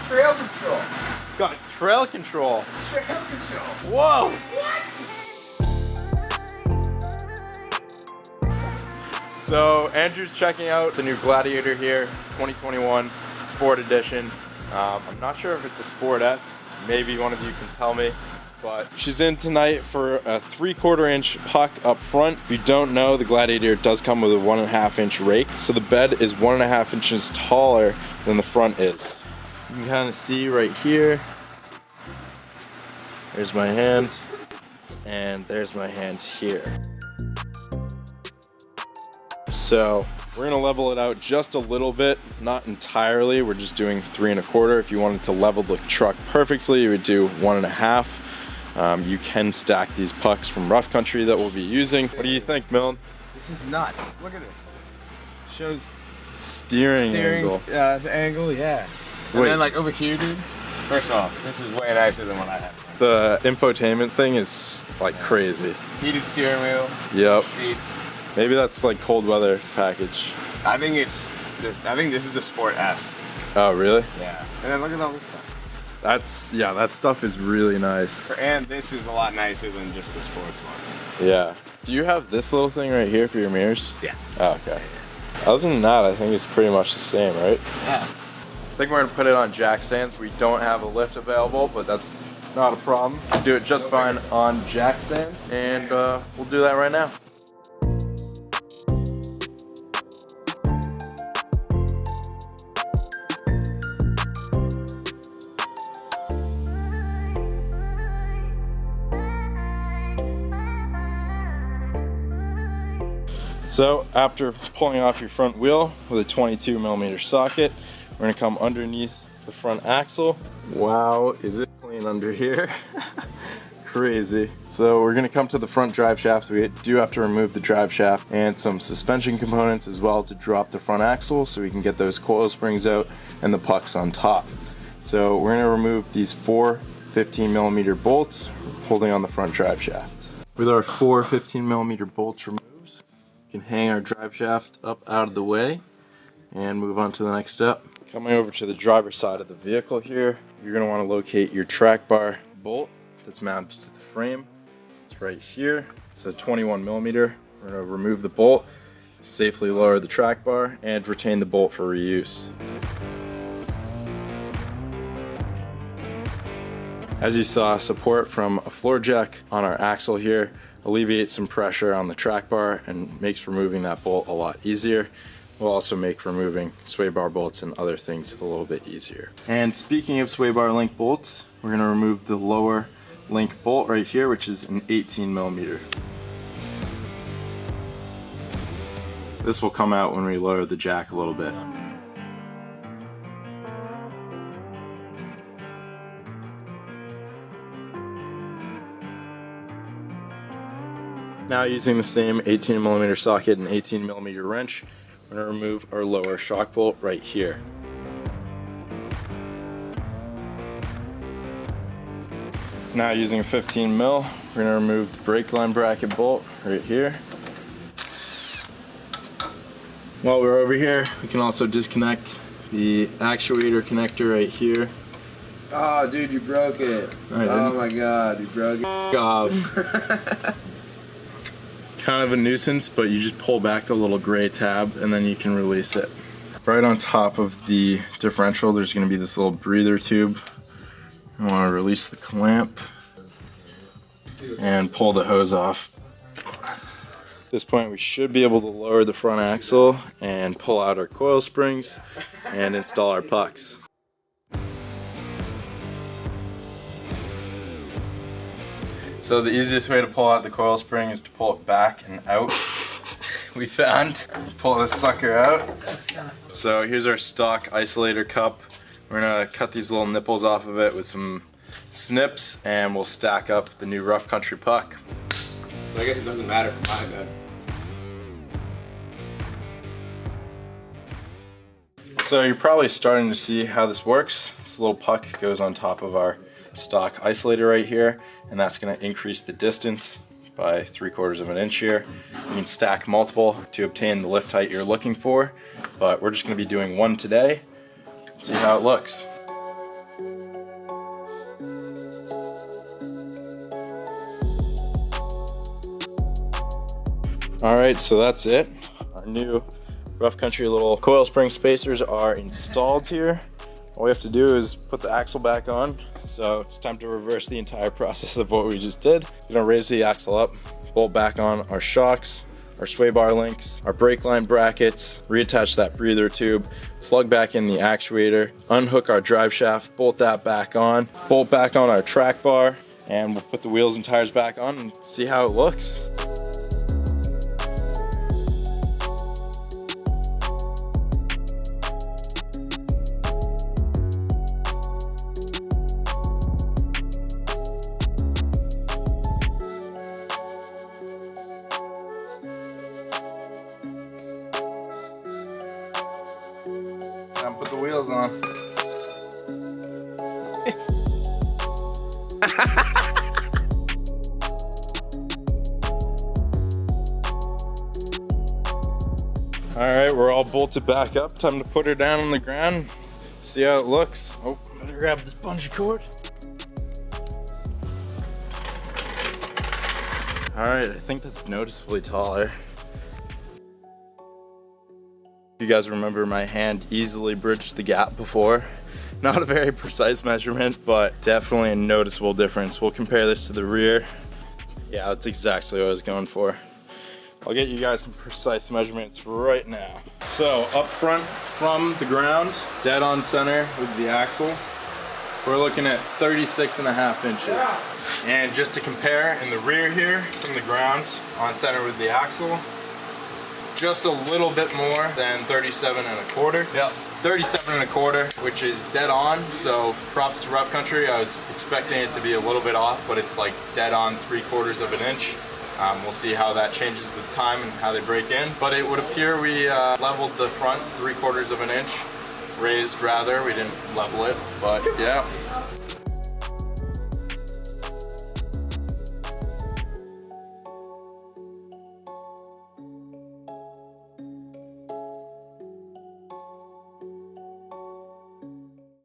trail control. It's got trail control. Trail control. Whoa! What? So Andrew's checking out the new Gladiator here, 2021 Sport Edition. I'm not sure if it's a Sport S. Maybe one of you can tell me. But she's in tonight for a 3/4 inch puck up front. If you don't know, the Gladiator does come with a 1.5 inch rake. So the bed is 1.5 inches taller than the front is. You can kind of see right here. There's my hand. And there's my hand here. So we're gonna level it out just a little bit, not entirely. We're just doing 3 1/4. If you wanted to level the truck perfectly, you would do 1.5. You can stack these pucks from rough country that we'll be using. What do you think, Milton? This is nuts. Look at this. Shows Steering angle. Angle, yeah. And Wait. then like over here, dude. First off, this is way nicer than what I have. The infotainment thing is like crazy. Heated steering wheel. Yep. Seats. Maybe that's like cold weather package. I think it's this. I think this is the Sport S. Oh, really? Yeah. And then look at all this stuff. Yeah, that stuff is really nice. And this is a lot nicer than just the sports one. Yeah. Do you have this little thing right here for your mirrors? Yeah. Oh, okay. Other than that, I think it's pretty much the same, right? Yeah. I think we're gonna put it on jack stands. We don't have a lift available, but that's not a problem. We do it just fine on jack stands, and we'll do that right now. So after pulling off your front wheel with a 22mm socket, we're gonna come underneath the front axle. Wow, is it clean under here? Crazy. So we're gonna come to the front drive shaft. We do have to remove the drive shaft and some suspension components as well to drop the front axle so we can get those coil springs out and the pucks on top. So we're gonna remove these 4 15mm bolts holding on the front drive shaft. With our 4 15mm bolts removed, we can hang our drive shaft up out of the way and move on to the next step. Coming over to the driver's side of the vehicle here, you're going to want to locate your track bar bolt that's mounted to the frame. It's right here. It's a 21mm. We're going to remove the bolt, safely lower the track bar, and retain the bolt for reuse. As you saw, support from a floor jack on our axle here alleviates some pressure on the track bar and makes removing that bolt a lot easier. Will also make removing sway bar bolts and other things a little bit easier. And speaking of sway bar link bolts, we're going to remove the lower link bolt right here, which is an 18mm. This will come out when we lower the jack a little bit. Now using the same 18mm socket and 18mm wrench, we're going to remove our lower shock bolt right here. Now using a 15mm, we're going to remove the brake line bracket bolt right here. While we're over here, we can also disconnect the actuator connector right here. Oh, dude, you broke it. Oh my God, you broke it. Kind of a nuisance, but you just pull back the little gray tab and then you can release it. Right on top of the differential, there's going to be this little breather tube. You want to release the clamp and pull the hose off. At this point, we should be able to lower the front axle and pull out our coil springs and install our pucks. So the easiest way to pull out the coil spring is to pull it back and out. We found. Pull this sucker out. So here's our stock isolator cup. We're gonna cut these little nipples off of it with some snips and we'll stack up the new rough country puck. So I guess it doesn't matter for mine then. So you're probably starting to see how this works. This little puck goes on top of our stock isolator right here, and that's going to increase the distance by 3/4 of an inch here. You can stack multiple to obtain the lift height you're looking for, but we're just going to be doing one today. See how it looks. Alright, so that's it. Our new rough country little coil spring spacers are installed here. All we have to do is put the axle back on. So it's time to reverse the entire process of what we just did. We're gonna raise the axle up, bolt back on our shocks, our sway bar links, our brake line brackets, reattach that breather tube, plug back in the actuator, unhook our drive shaft, bolt that back on, bolt back on our track bar, and we'll put the wheels and tires back on and see how it looks. Now put the wheels on. Alright, we're all bolted back up. Time to put her down on the ground. See how it looks. Oh, better grab this bungee cord. Alright, I think that's noticeably taller. You guys remember my hand easily bridged the gap before. Not a very precise measurement, but definitely a noticeable difference. We'll compare this to the rear. Yeah, that's exactly what I was going for. I'll get you guys some precise measurements right now. So up front from the ground, dead on center with the axle, we're looking at 36.5 inches. And just to compare, in the rear here, from the ground, on center with the axle, just a little bit more than 37.25. Yep, 37.25, which is dead on. So props to rough country. I was expecting it to be a little bit off, but it's like dead on 3/4 of an inch. We'll see how that changes with time and how they break in. But it would appear we leveled the front 3/4 of an inch, raised rather. We didn't level it, but yeah.